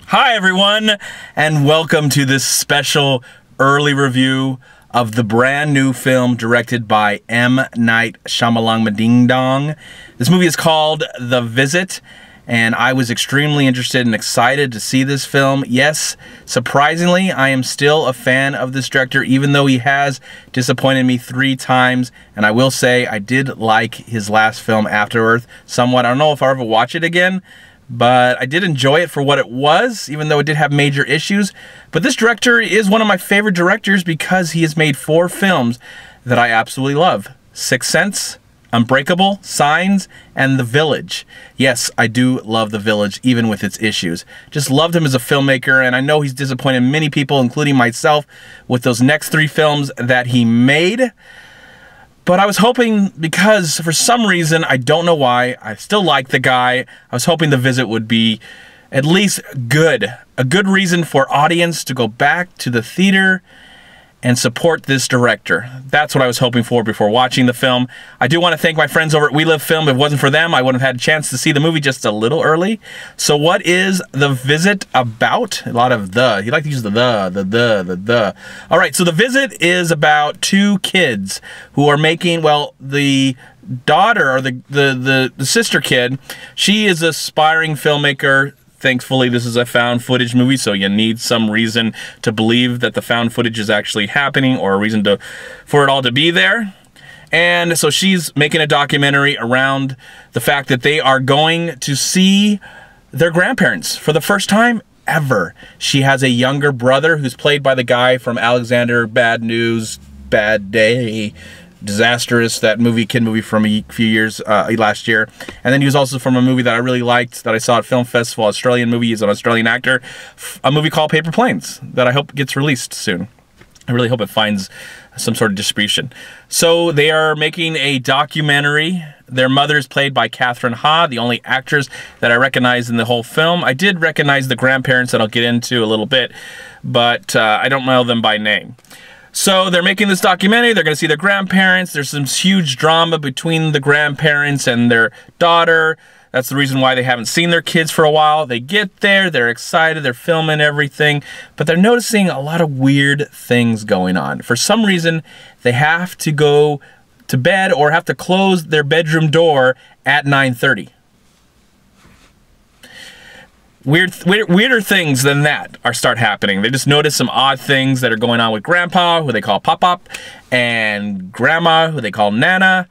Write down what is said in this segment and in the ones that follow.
Hi everyone, and welcome to this special early review of the brand new film directed by M. Night Shyamalan Ding Dong. This movie is called The Visit, and I was extremely interested and excited to see this film. Yes, surprisingly, I am still a fan of this director, even though he has disappointed me 3 times. And I will say, I did like his last film, After Earth, somewhat. I don't know if I'll ever watch it again, but I did enjoy it for what it was, even though it did have major issues. But this director is one of my favorite directors because he has made 4 films that I absolutely love. Sixth Sense, Unbreakable, Signs, and The Village. Yes, I do love The Village, even with its issues. Just loved him as a filmmaker, and I know he's disappointed many people, including myself, with those next 3 films that he made. But I was hoping, because for some reason, I don't know why, I still like the guy, I was hoping The Visit would be at least good. A good reason for audience to go back to the theater and support this director. That's what I was hoping for before watching the film. I do want to thank my friends over at We Live Film. If it wasn't for them, I wouldn't have had a chance to see the movie just a little early. So what is The Visit about? A lot of the. You like to use the. All right, so The Visit is about 2 kids who are making, well, the daughter, or the sister kid, she is an aspiring filmmaker. Thankfully, this is a found footage movie, so you need some reason to believe that the found footage is actually happening, or a reason for it all to be there. And so she's making a documentary around the fact that they are going to see their grandparents for the first time ever. She has a younger brother who's played by the guy from Alexander Bad News, Bad Day, Disastrous, that kid movie from a few years last year. And then he was also from a movie that I really liked that I saw at Film Festival, Australian movie. He's an Australian actor. A movie called Paper Planes that I hope gets released soon. I really hope it finds some sort of distribution. So they are making a documentary. Their mother is played by Catherine Ha, the only actress that I recognize in the whole film. I did recognize the grandparents that I'll get into a little bit, but I don't know them by name. So they're making this documentary, they're going to see their grandparents, there's some huge drama between the grandparents and their daughter. That's the reason why they haven't seen their kids for a while. They get there, they're excited, they're filming everything, but they're noticing a lot of weird things going on. For some reason, they have to go to bed or have to close their bedroom door at 9:30. Weirder things than that start happening. They just notice some odd things that are going on with Grandpa, who they call Pop-Pop, and Grandma, who they call Nana.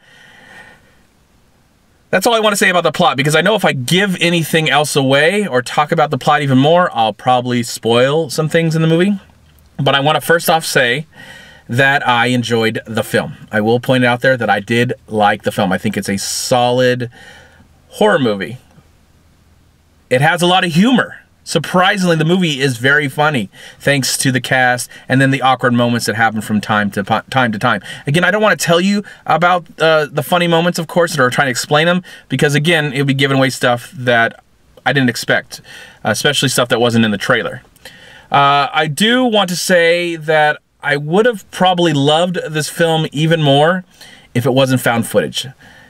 That's all I want to say about the plot, because I know if I give anything else away or talk about the plot even more, I'll probably spoil some things in the movie. But I want to first off say that I enjoyed the film. I will point out there that I did like the film. I think it's a solid horror movie. It has a lot of humor. Surprisingly, the movie is very funny, thanks to the cast and then the awkward moments that happen from time to time. Again, I don't want to tell you about the funny moments, of course, or trying to explain them, because again, it would be giving away stuff that I didn't expect, especially stuff that wasn't in the trailer. I do want to say that I would have probably loved this film even more if it wasn't found footage.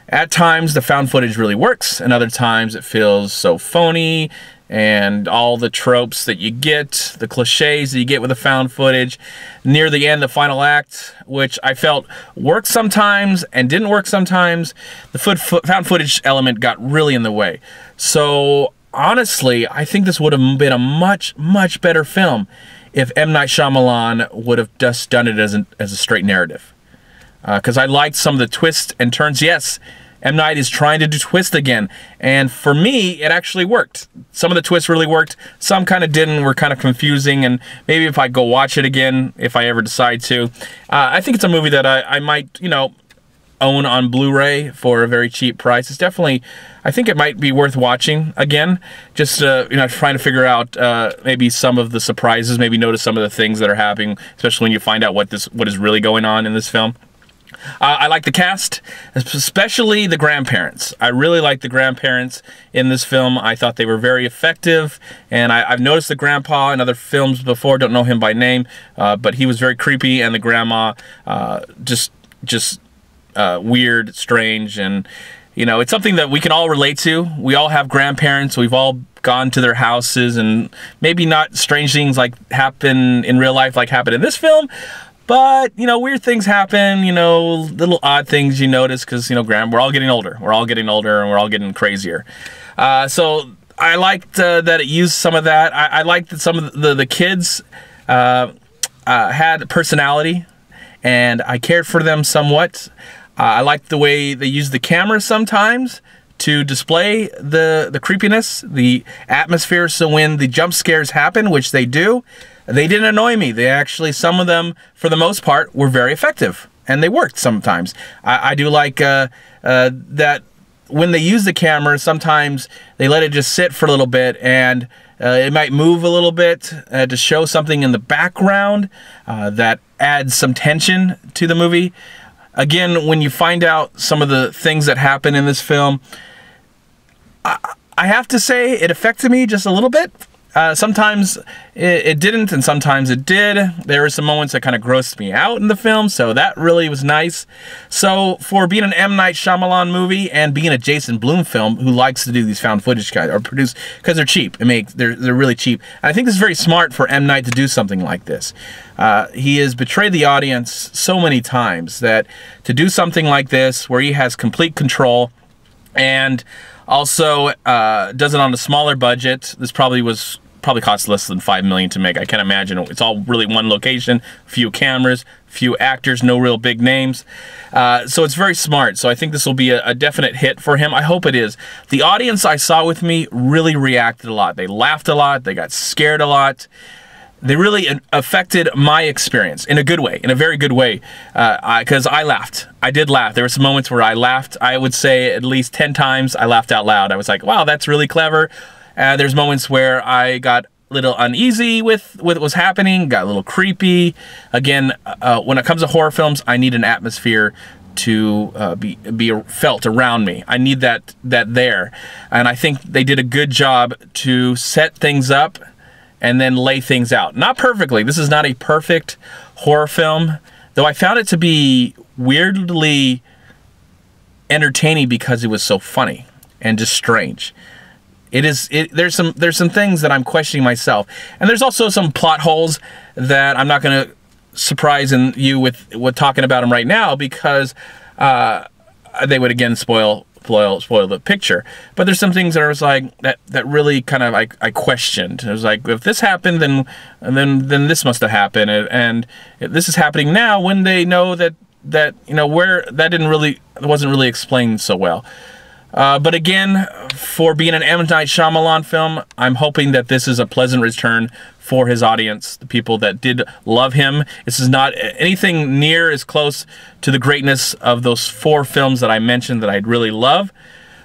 At times, the found footage really works, and other times it feels so phony, and all the tropes that you get, the cliches that you get with the found footage, near the end, the final act, which I felt worked sometimes and didn't work sometimes, the found footage element got really in the way. So, honestly, I think this would have been a much, much better film if M. Night Shyamalan would have just done it as a straight narrative. Because I liked some of the twists and turns. Yes, M. Night is trying to do twist again, and for me, it actually worked. Some of the twists really worked, some kind of didn't, were kind of confusing, and maybe if I go watch it again, if I ever decide to, I think it's a movie that I might, you know, own on Blu-ray for a very cheap price. It's definitely, I think it might be worth watching again, just you know, trying to figure out maybe some of the surprises, maybe notice some of the things that are happening, especially when you find out what is really going on in this film. I like the cast, especially the grandparents. I really like the grandparents in this film. I thought they were very effective, and I've noticed the grandpa in other films before. Don't know him by name, but he was very creepy, and the grandma just weird, strange, and you know, it's something that we can all relate to. We all have grandparents. We've all gone to their houses, and maybe not strange things like happen in real life like happen in this film, but, you know, weird things happen, you know, little odd things you notice because, you know, we're all getting older. We're all getting older and we're all getting crazier. So I liked that it used some of that. I liked that some of the kids had personality, and I cared for them somewhat. I liked the way they used the camera sometimes to display the creepiness, the atmosphere, so when the jump scares happen, which they do, they didn't annoy me. They actually, some of them, for the most part, were very effective, and they worked sometimes. I do like that when they use the camera, sometimes they let it just sit for a little bit, and it might move a little bit to show something in the background that adds some tension to the movie. Again, when you find out some of the things that happen in this film, I have to say it affected me just a little bit. Sometimes it didn't, and sometimes it did. There were some moments that kind of grossed me out in the film, so that really was nice. So for being an M. Night Shyamalan movie and being a Jason Blum film who likes to do these found footage guys or produce, because they're cheap, they're really cheap. And I think this is very smart for M. Night to do something like this. He has betrayed the audience so many times that to do something like this where he has complete control and also does it on a smaller budget. This probably cost less than $5 million to make. I can't imagine. It's all really one location, few cameras, few actors, no real big names. So it's very smart. So I think this will be a definite hit for him. I hope it is. The audience I saw with me really reacted a lot. They laughed a lot. They got scared a lot. They really affected my experience in a good way, in a very good way, because I laughed. I did laugh. There were some moments where I laughed. I would say at least 10 times I laughed out loud. I was like, wow, that's really clever. There's moments where I got a little uneasy with what was happening, got a little creepy. Again, when it comes to horror films, I need an atmosphere to be felt around me. I need that there. And I think they did a good job to set things up and then lay things out. Not perfectly. This is not a perfect horror film, though I found it to be weirdly entertaining because it was so funny and just strange. There's some things that I'm questioning myself, and there's also some plot holes that I'm not going to surprise you with talking about them right now because they would again spoil the picture. But there's some things that I was like that really kind of I questioned. It was like, if this happened, then this must have happened, and this is happening now when they know that you know where that wasn't really explained so well. But again, for being an M. Night Shyamalan film, I'm hoping that this is a pleasant return for his audience, the people that did love him. This is not anything near as close to the greatness of those 4 films that I mentioned that I'd really love,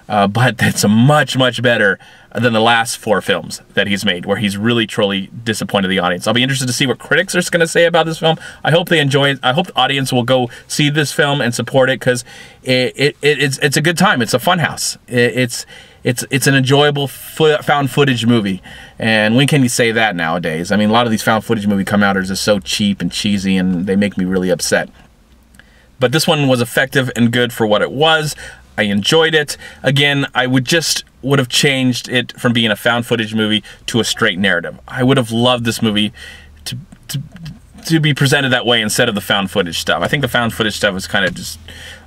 but it's much, much better than the last 4 films that he's made, where he's really, truly disappointed the audience. I'll be interested to see what critics are going to say about this film. I hope they enjoy it. I hope the audience will go see this film and support it, because it's a good time. It's a fun house. It's an enjoyable found footage movie. And when can you say that nowadays? I mean, a lot of these found footage movie come outers are so cheap and cheesy, and they make me really upset. But this one was effective and good for what it was. I enjoyed it. Again, I would have changed it from being a found footage movie to a straight narrative. I would have loved this movie to be presented that way instead of the found footage stuff. I think the found footage stuff was kind of just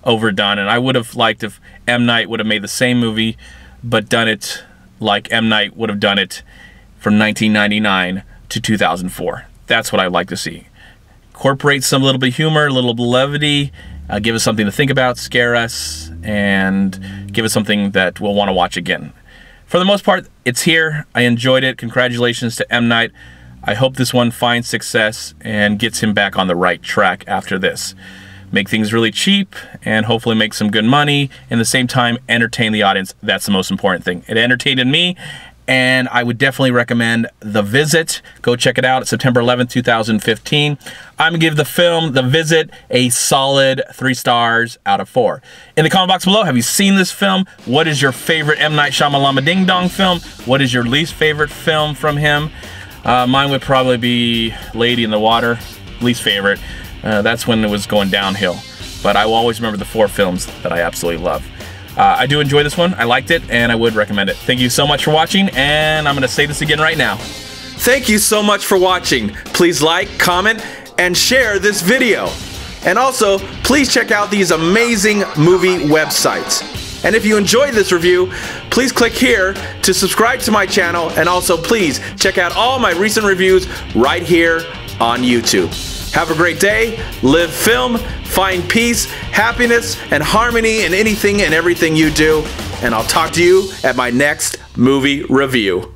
overdone, and I would have liked if M. Night would have made the same movie but done it like M. Night would have done it from 1999 to 2004. That's what I'd like to see. Incorporate some little bit of humor, a little bit of levity, give us something to think about, scare us, and give us something that we'll want to watch again. For the most part, it's here. I enjoyed it. Congratulations to M. Night. I hope this one finds success and gets him back on the right track after this. Make things really cheap and hopefully make some good money, and at the same time entertain the audience. That's the most important thing. It entertained me, and I would definitely recommend The Visit. Go check it out. It's September 11th, 2015. I'm going to give the film The Visit a solid 3 stars out of 4. In the comment box below, have you seen this film? What is your favorite M. Night Shyamalan Ding Dong film? What is your least favorite film from him? Mine would probably be Lady in the Water, least favorite. That's when it was going downhill. But I will always remember the 4 films that I absolutely love. I do enjoy this one. I liked it, and I would recommend it. Thank you so much for watching, and I'm going to say this again right now. Thank you so much for watching. Please like, comment, and share this video. And also, please check out these amazing movie websites. And if you enjoyed this review, please click here to subscribe to my channel, and also please check out all my recent reviews right here on YouTube. Have a great day, live film, find peace, happiness, and harmony in anything and everything you do, and I'll talk to you at my next movie review.